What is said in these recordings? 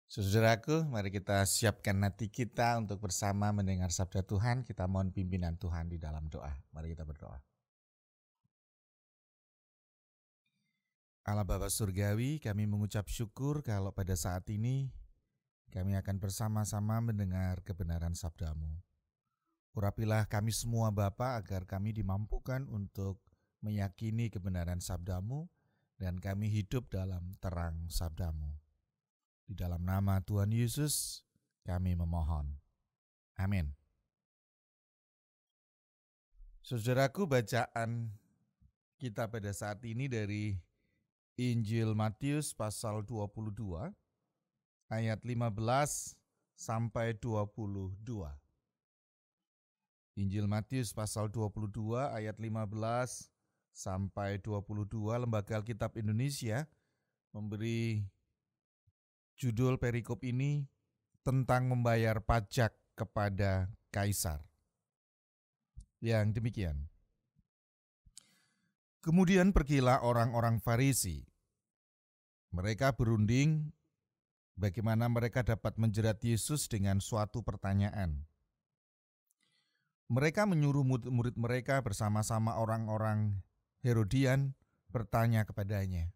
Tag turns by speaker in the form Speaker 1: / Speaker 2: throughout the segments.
Speaker 1: Saudaraku, mari kita siapkan hati kita untuk bersama mendengar sabda Tuhan. Kita mohon pimpinan Tuhan di dalam doa. Mari kita berdoa. Allah Bapa Surgawi, kami mengucap syukur kalau pada saat ini kami akan bersama-sama mendengar kebenaran sabda-Mu. Urapilah kami semua Bapa agar kami dimampukan untuk meyakini kebenaran sabda-Mu dan kami hidup dalam terang sabda-Mu. Di dalam nama Tuhan Yesus kami memohon. Amin. Saudaraku, bacaan kita pada saat ini dari Injil Matius pasal 22 ayat 15 sampai 22. Injil Matius pasal 22 ayat 15 sampai 22, Lembaga Alkitab Indonesia memberi judul perikop ini tentang membayar pajak kepada kaisar. Yang demikian. Kemudian pergilah orang-orang Farisi. Mereka berunding bagaimana mereka dapat menjerat Yesus dengan suatu pertanyaan. Mereka menyuruh murid-murid mereka bersama-sama orang-orang Herodian bertanya kepadanya,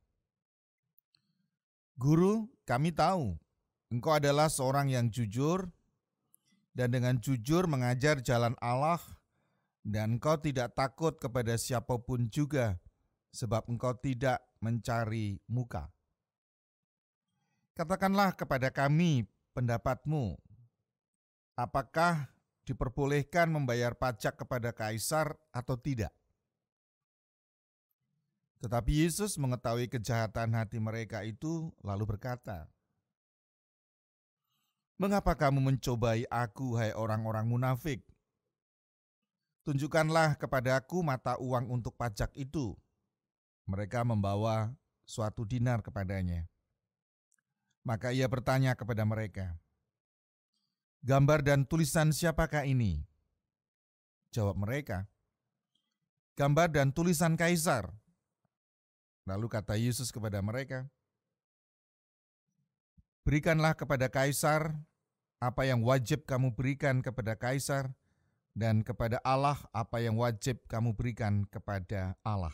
Speaker 1: "Guru, kami tahu engkau adalah seorang yang jujur dan dengan jujur mengajar jalan Allah dan engkau tidak takut kepada siapapun juga sebab engkau tidak mencari muka. Katakanlah kepada kami pendapatmu, apakah diperbolehkan membayar pajak kepada kaisar atau tidak?" Tetapi Yesus mengetahui kejahatan hati mereka itu lalu berkata, "Mengapa kamu mencobai aku, hai orang-orang munafik? Tunjukkanlah kepadaku mata uang untuk pajak itu." Mereka membawa suatu dinar kepadanya. Maka ia bertanya kepada mereka, "Gambar dan tulisan siapakah ini?" Jawab mereka, "Gambar dan tulisan kaisar." Lalu kata Yesus kepada mereka, "Berikanlah kepada kaisar apa yang wajib kamu berikan kepada kaisar, dan kepada Allah apa yang wajib kamu berikan kepada Allah."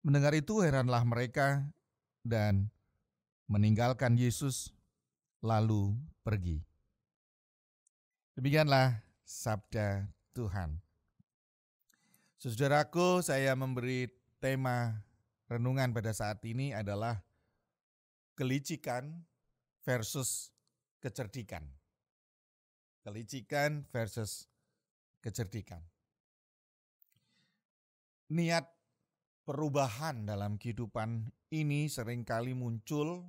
Speaker 1: Mendengar itu heranlah mereka dan meninggalkan Yesus lalu pergi. Demikianlah sabda Tuhan. Saudaraku, saya memberi tema renungan pada saat ini adalah kelicikan versus kecerdikan. Kelicikan versus kecerdikan. Niat perubahan dalam kehidupan ini seringkali muncul,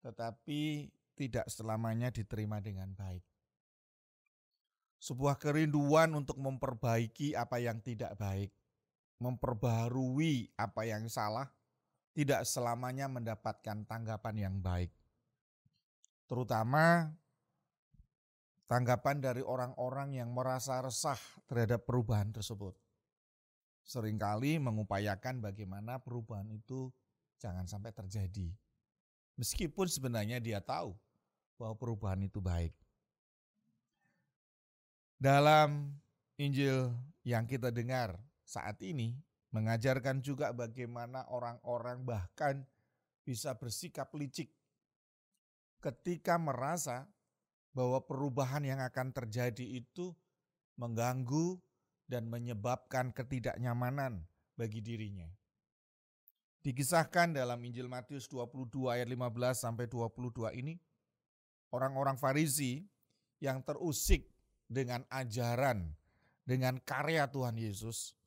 Speaker 1: tetapi tidak selamanya diterima dengan baik. Sebuah kerinduan untuk memperbaiki apa yang tidak baik, memperbaharui apa yang salah, tidak selamanya mendapatkan tanggapan yang baik. Terutama tanggapan dari orang-orang yang merasa resah terhadap perubahan tersebut. Seringkali mengupayakan bagaimana perubahan itu jangan sampai terjadi. Meskipun sebenarnya dia tahu bahwa perubahan itu baik. Dalam Injil yang kita dengar saat ini mengajarkan juga bagaimana orang-orang bahkan bisa bersikap licik ketika merasa bahwa perubahan yang akan terjadi itu mengganggu dan menyebabkan ketidaknyamanan bagi dirinya. Dikisahkan dalam Injil Matius 22 ayat 15 sampai 22 ini, orang-orang Farisi yang terusik dengan ajaran, dengan karya Tuhan Yesus,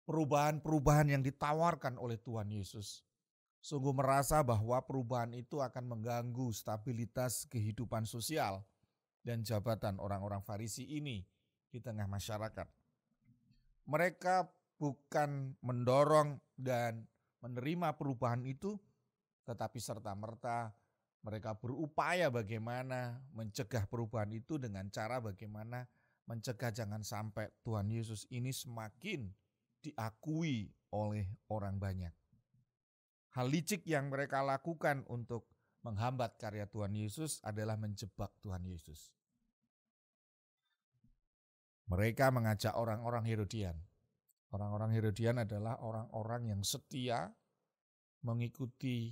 Speaker 1: perubahan-perubahan yang ditawarkan oleh Tuhan Yesus, sungguh merasa bahwa perubahan itu akan mengganggu stabilitas kehidupan sosial dan jabatan orang-orang Farisi ini di tengah masyarakat. Mereka bukan mendorong dan menerima perubahan itu, tetapi serta-merta mereka berupaya bagaimana mencegah perubahan itu dengan cara bagaimana mencegah jangan sampai Tuhan Yesus ini semakin diakui oleh orang banyak. Hal licik yang mereka lakukan untuk menghambat karya Tuhan Yesus adalah menjebak Tuhan Yesus. Mereka mengajak orang-orang Herodian. Orang-orang Herodian adalah orang-orang yang setia mengikuti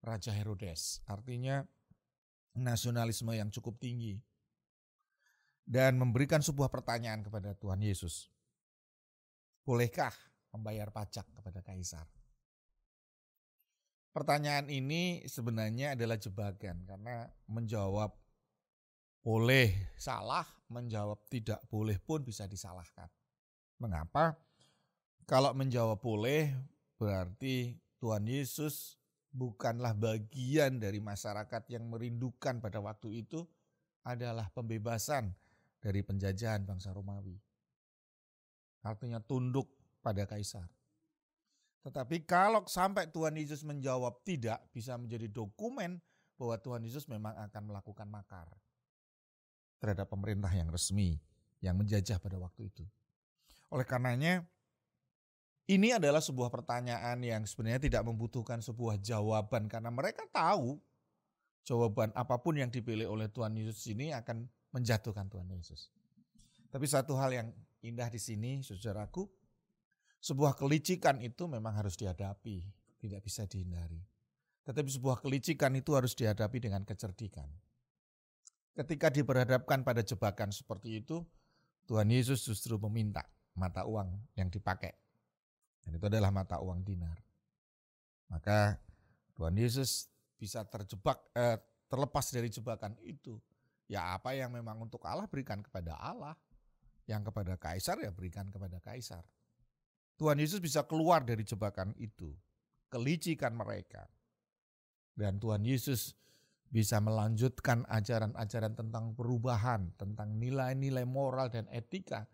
Speaker 1: Raja Herodes. Artinya nasionalisme yang cukup tinggi. Dan memberikan sebuah pertanyaan kepada Tuhan Yesus. Bolehkah membayar pajak kepada Kaisar? Pertanyaan ini sebenarnya adalah jebakan karena menjawab boleh salah, menjawab tidak boleh pun bisa disalahkan. Mengapa? Kalau menjawab boleh berarti Tuhan Yesus bukanlah bagian dari masyarakat yang merindukan pada waktu itu adalah pembebasan dari penjajahan bangsa Romawi. Artinya tunduk pada Kaisar. Tetapi kalau sampai Tuhan Yesus menjawab tidak, bisa menjadi dokumen bahwa Tuhan Yesus memang akan melakukan makar terhadap pemerintah yang resmi yang menjajah pada waktu itu. Oleh karenanya, ini adalah sebuah pertanyaan yang sebenarnya tidak membutuhkan sebuah jawaban karena mereka tahu jawaban apapun yang dipilih oleh Tuhan Yesus ini akan menjatuhkan Tuhan Yesus. Tapi satu hal yang indah di sini, saudaraku, sebuah kelicikan itu memang harus dihadapi, tidak bisa dihindari. Tetapi sebuah kelicikan itu harus dihadapi dengan kecerdikan. Ketika diperhadapkan pada jebakan seperti itu, Tuhan Yesus justru meminta mata uang yang dipakai. Dan itu adalah mata uang dinar. Maka Tuhan Yesus bisa terlepas dari jebakan itu. Ya apa yang memang untuk Allah berikan kepada Allah. Yang kepada Kaisar ya berikan kepada Kaisar. Tuhan Yesus bisa keluar dari jebakan itu. Kelicikan mereka. Dan Tuhan Yesus bisa melanjutkan ajaran-ajaran tentang perubahan, tentang nilai-nilai moral dan etika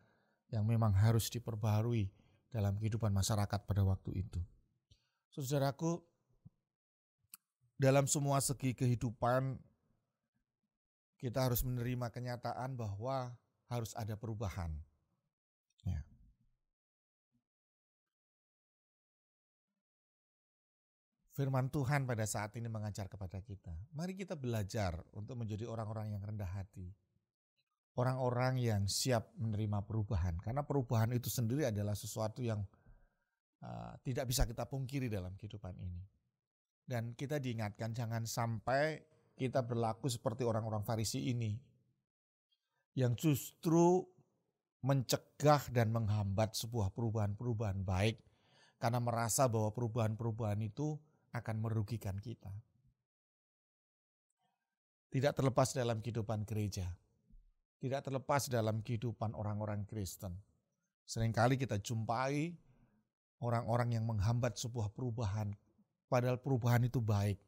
Speaker 1: yang memang harus diperbaharui dalam kehidupan masyarakat pada waktu itu. Saudaraku, dalam semua segi kehidupan kita harus menerima kenyataan bahwa harus ada perubahan. Ya. Firman Tuhan pada saat ini mengajar kepada kita. Mari kita belajar untuk menjadi orang-orang yang rendah hati. Orang-orang yang siap menerima perubahan. Karena perubahan itu sendiri adalah sesuatu yang tidak bisa kita pungkiri dalam kehidupan ini. Dan kita diingatkan jangan sampai kita berlaku seperti orang-orang Farisi ini. Yang justru mencegah dan menghambat sebuah perubahan-perubahan baik. Karena merasa bahwa perubahan-perubahan itu akan merugikan kita. Tidak terlepas dalam kehidupan gereja. Tidak terlepas dalam kehidupan orang-orang Kristen. Seringkali kita jumpai orang-orang yang menghambat sebuah perubahan. Padahal perubahan itu baik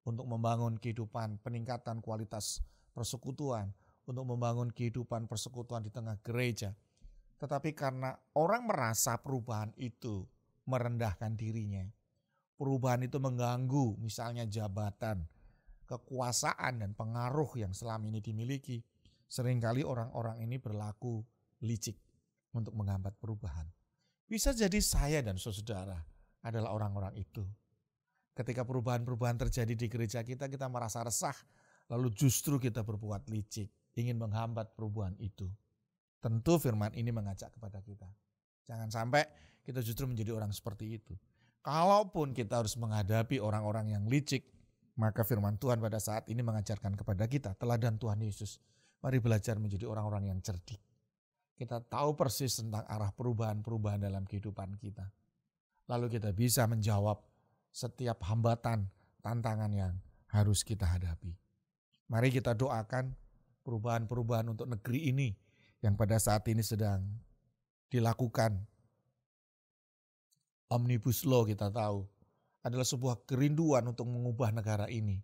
Speaker 1: untuk membangun kehidupan, peningkatan kualitas persekutuan, untuk membangun kehidupan persekutuan di tengah gereja. Tetapi karena orang merasa perubahan itu merendahkan dirinya, perubahan itu mengganggu misalnya jabatan, kekuasaan dan pengaruh yang selama ini dimiliki. Seringkali orang-orang ini berlaku licik untuk menghambat perubahan. Bisa jadi saya dan saudara adalah orang-orang itu. Ketika perubahan-perubahan terjadi di gereja kita, kita merasa resah, lalu justru kita berbuat licik, ingin menghambat perubahan itu. Tentu firman ini mengajak kepada kita. Jangan sampai kita justru menjadi orang seperti itu. Kalaupun kita harus menghadapi orang-orang yang licik, maka firman Tuhan pada saat ini mengajarkan kepada kita, teladan Tuhan Yesus. Mari belajar menjadi orang-orang yang cerdik. Kita tahu persis tentang arah perubahan-perubahan dalam kehidupan kita. Lalu kita bisa menjawab setiap hambatan, tantangan yang harus kita hadapi. Mari kita doakan perubahan-perubahan untuk negeri ini yang pada saat ini sedang dilakukan. Omnibus Law kita tahu adalah sebuah kerinduan untuk mengubah negara ini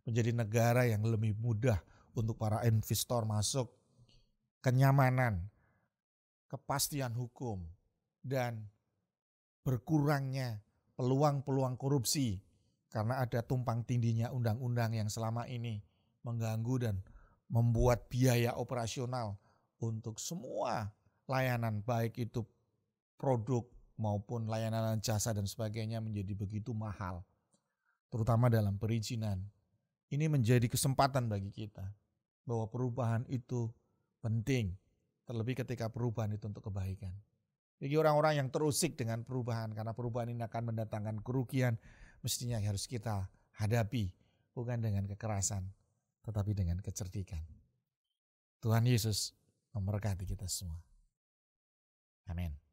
Speaker 1: menjadi negara yang lebih mudah untuk para investor masuk, kenyamanan, kepastian hukum, dan berkurangnya peluang-peluang korupsi karena ada tumpang tindihnya undang-undang yang selama ini mengganggu dan membuat biaya operasional untuk semua layanan baik itu produk maupun layanan jasa dan sebagainya menjadi begitu mahal. Terutama dalam perizinan. Ini menjadi kesempatan bagi kita bahwa perubahan itu penting, terlebih ketika perubahan itu untuk kebaikan. Bagi orang-orang yang terusik dengan perubahan, karena perubahan ini akan mendatangkan kerugian, mestinya harus kita hadapi, bukan dengan kekerasan, tetapi dengan kecerdikan. Tuhan Yesus memberkati kita semua. Amin.